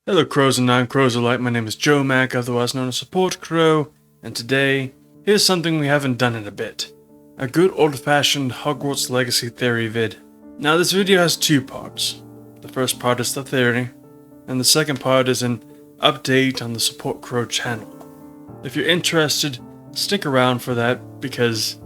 Hello crows and non-crows alike, my name is Joe Mack, otherwise known as Support Crow, and today, here's something we haven't done in a bit. A good old-fashioned Hogwarts Legacy theory vid. Now this video has two parts. The first part is the theory, and the second part is an update on the Support Crow channel. If you're interested, stick around for that, because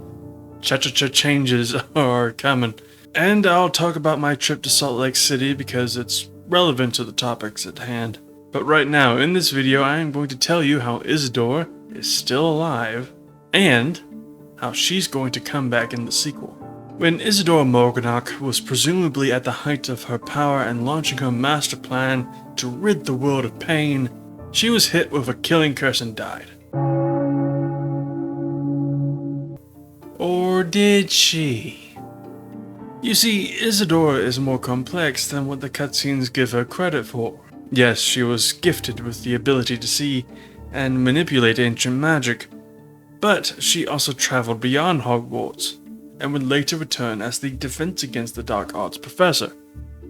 cha-cha-cha changes are coming. And I'll talk about my trip to Salt Lake City because it's relevant to the topics at hand. But right now, in this video, I am going to tell you how Isidora is still alive, and how she's going to come back in the sequel. When Isidora Morganach was presumably at the height of her power and launching her master plan to rid the world of pain, she was hit with a killing curse and died. Or did she? You see, Isidora is more complex than what the cutscenes give her credit for. Yes, she was gifted with the ability to see and manipulate ancient magic, but she also traveled beyond Hogwarts, and would later return as the Defense Against the Dark Arts professor.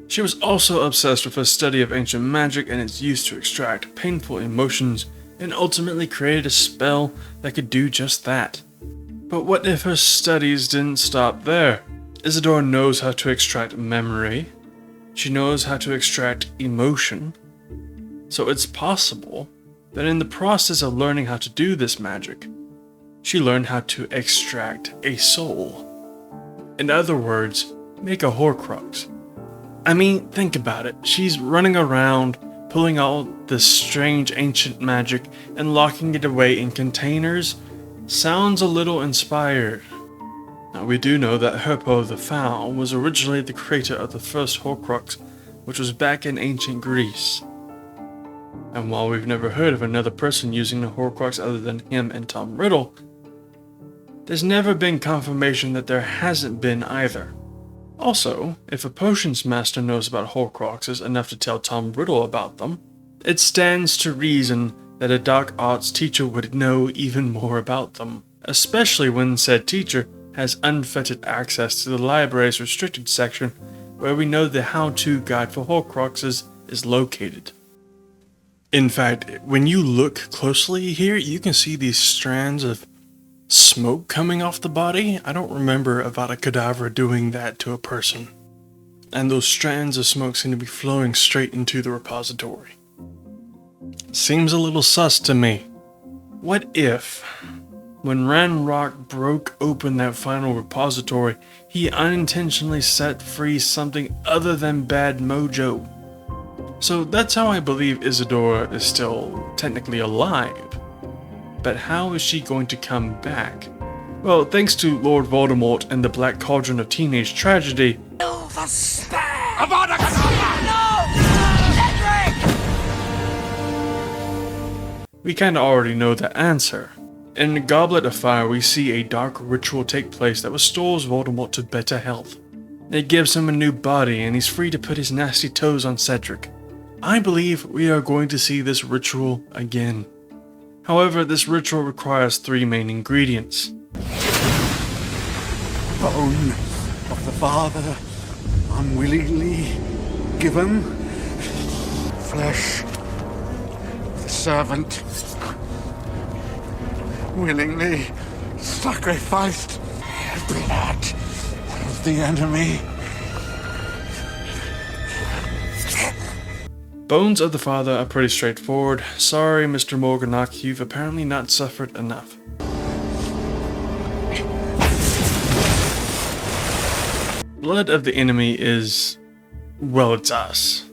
She was also obsessed with her study of ancient magic and its use to extract painful emotions, and ultimately created a spell that could do just that. But what if her studies didn't stop there? Isidora knows how to extract memory, she knows how to extract emotion, so it's possible that in the process of learning how to do this magic, she learned how to extract a soul. In other words, make a Horcrux. I mean, think about it, she's running around, pulling out this strange ancient magic and locking it away in containers. Sounds a little inspired. Now, we do know that Herpo the Foul was originally the creator of the first Horcrux, which was back in ancient Greece. And while we've never heard of another person using the Horcrux other than him and Tom Riddle, there's never been confirmation that there hasn't been either. Also, if a potions master knows about Horcruxes enough to tell Tom Riddle about them, it stands to reason that a dark arts teacher would know even more about them, especially when said teacher has unfettered access to the library's restricted section, where we know the how-to guide for Horcruxes is located. In fact, when you look closely here, you can see these strands of smoke coming off the body. I don't remember Avada Kedavra doing that to a person. And those strands of smoke seem to be flowing straight into the repository. Seems a little sus to me. What if, when Ranrock broke open that final repository, he unintentionally set free something other than bad mojo? So that's how I believe Isidora is still technically alive. But how is she going to come back? Well, thanks to Lord Voldemort and the Black Cauldron of Teenage Tragedy, Kill the stag! Avada Kedavra! No! Cedric! we kinda already know the answer. In the Goblet of Fire, we see a dark ritual take place that restores Voldemort to better health. It gives him a new body and he's free to put his nasty toes on Cedric. I believe we are going to see this ritual again. However, this ritual requires three main ingredients. Bone of the father unwillingly given. Flesh of the servant willingly sacrificed. Blood of the enemy. Bones of the father are pretty straightforward. Sorry, Mr. Morganach, you've apparently not suffered enough. Blood of the enemy is, well, it's us.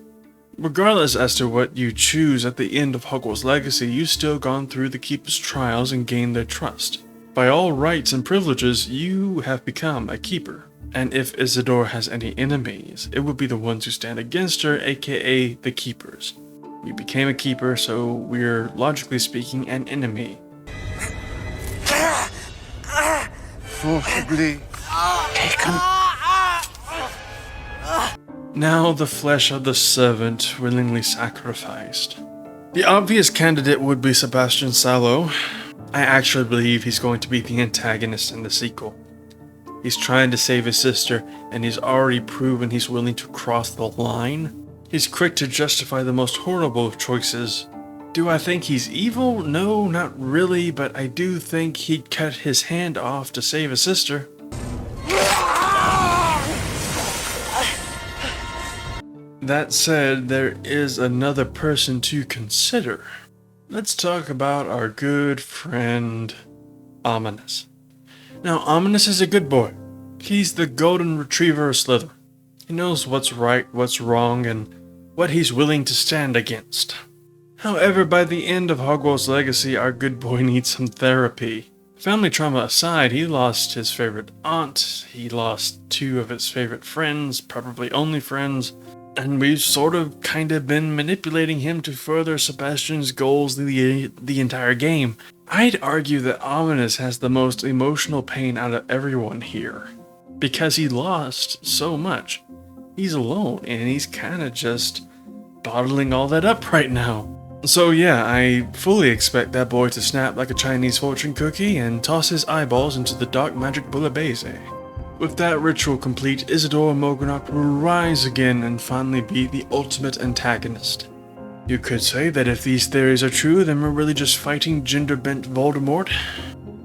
Regardless as to what you choose at the end of Hogwarts Legacy, you've still gone through the Keeper's trials and gained their trust. By all rights and privileges, you have become a Keeper. And if Isidora has any enemies, it would be the ones who stand against her, aka the Keepers. We became a Keeper, so we're, logically speaking, an enemy. Forcibly taken. Now the flesh of the servant willingly sacrificed. The obvious candidate would be Sebastian Sallow. I actually believe he's going to be the antagonist in the sequel. He's trying to save his sister, and he's already proven he's willing to cross the line. He's quick to justify the most horrible of choices. Do I think he's evil? No, not really, but I do think he'd cut his hand off to save his sister. That said, there is another person to consider. Let's talk about our good friend, Ominous. Now, Ominous is a good boy. He's the golden retriever of Slytherin. He knows what's right, what's wrong, and what he's willing to stand against. However, by the end of Hogwarts Legacy, our good boy needs some therapy. Family trauma aside, he lost his favorite aunt, he lost 2 of his favorite friends, probably only friends, and we've sort of kind of been manipulating him to further Sebastian's goals the entire game. I'd argue that Ominous has the most emotional pain out of everyone here, because he lost so much. He's alone, and he's kind of just bottling all that up right now. So yeah, I fully expect that boy to snap like a Chinese fortune cookie and toss his eyeballs into the dark magic bouillabaisse. With that ritual complete, Isidora Mogonok will rise again and finally be the ultimate antagonist. You could say that if these theories are true, then we're really just fighting gender-bent Voldemort.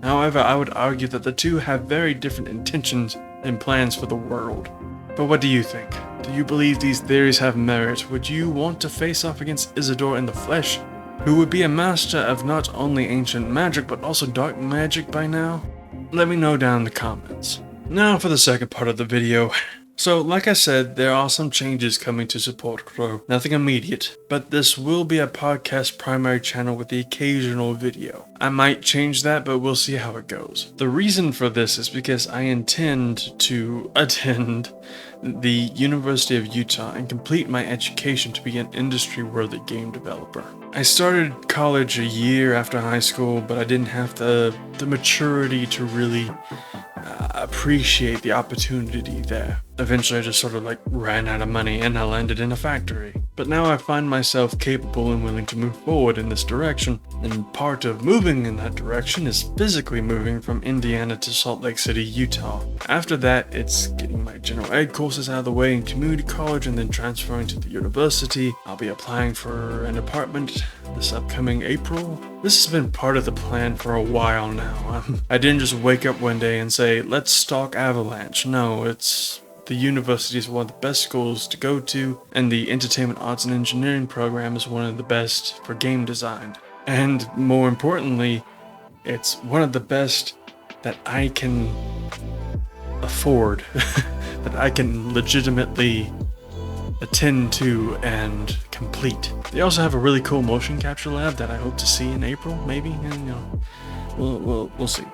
However, I would argue that the two have very different intentions and plans for the world. But what do you think? Do you believe these theories have merit? Would you want to face off against Isidore in the flesh, who would be a master of not only ancient magic but also dark magic by now? Let me know down in the comments. Now for the second part of the video. So, like I said, there are some changes coming to Support Crow. Nothing immediate, but this will be a podcast primary channel with the occasional video. I might change that, but we'll see how it goes. The reason for this is because I intend to attend the University of Utah and complete my education to be an industry-worthy game developer. I started college a year after high school, but I didn't have the maturity to really appreciate the opportunity there. Eventually I just sort of ran out of money and I landed in a factory. But now I find myself capable and willing to move forward in this direction, and part of moving in that direction is physically moving from Indiana to Salt Lake City, Utah. After that, it's getting my general ed courses out of the way in community college and then transferring to the university. I'll be applying for an apartment this upcoming April. This has been part of the plan for a while now. I didn't just wake up one day and say, let's stalk Avalanche. No, the university is one of the best schools to go to, and the Entertainment Arts and Engineering program is one of the best for game design. And more importantly, it's one of the best that I can afford, that I can legitimately attend to and complete. They also have a really cool motion capture lab that I hope to see in April, maybe, and we'll see.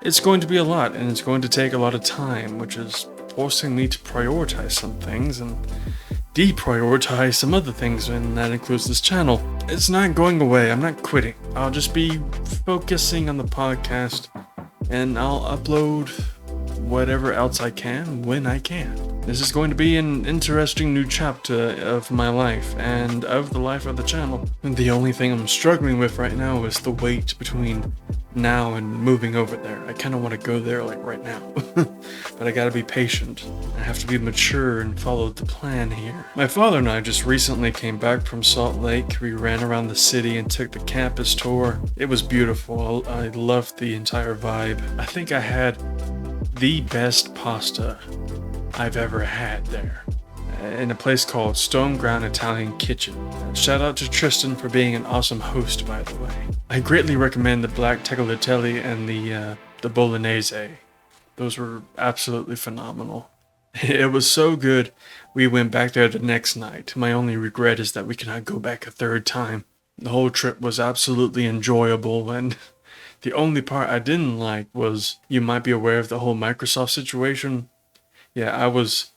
It's going to be a lot, and it's going to take a lot of time, which is forcing me to prioritize some things and deprioritize some other things, and that includes this channel. It's not going away, I'm not quitting. I'll just be focusing on the podcast, and I'll upload whatever else I can when I can. This is going to be an interesting new chapter of my life and of the life of the channel. And the only thing I'm struggling with right now is the wait between now and moving over there. I kind of want to go there right now, but I gotta be patient. I have to be mature and follow the plan here. My father and I just recently came back from Salt Lake. We ran around the city and took the campus tour. It was beautiful. I loved the entire vibe. I think I had the best pasta I've ever had there, in a place called Stone Ground Italian Kitchen. Shout out to Tristan for being an awesome host, by the way. I greatly recommend the black tagliatelle and the bolognese. Those were absolutely phenomenal. It was so good, we went back there the next night. My only regret is that we cannot go back a third time. The whole trip was absolutely enjoyable, and the only part I didn't like was, you might be aware of the whole Microsoft situation. Yeah, I was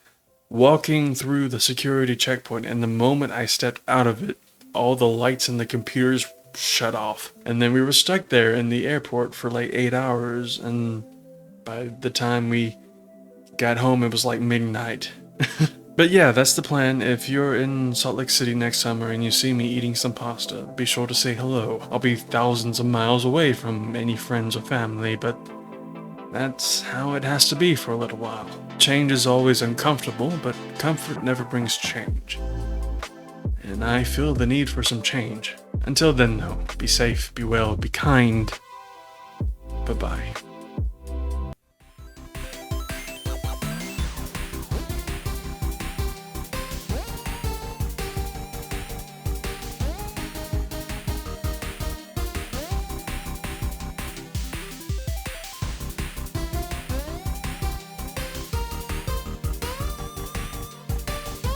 walking through the security checkpoint, and the moment I stepped out of it, all the lights in the computers shut off. And then we were stuck there in the airport for 8 hours, and by the time we got home, it was midnight. But yeah, that's the plan. If you're in Salt Lake City next summer and you see me eating some pasta, be sure to say hello. I'll be thousands of miles away from any friends or family, but that's how it has to be for a little while. Change is always uncomfortable, but comfort never brings change. and I feel the need for some change. Until then, though, be safe, be well, be kind. Bye-bye.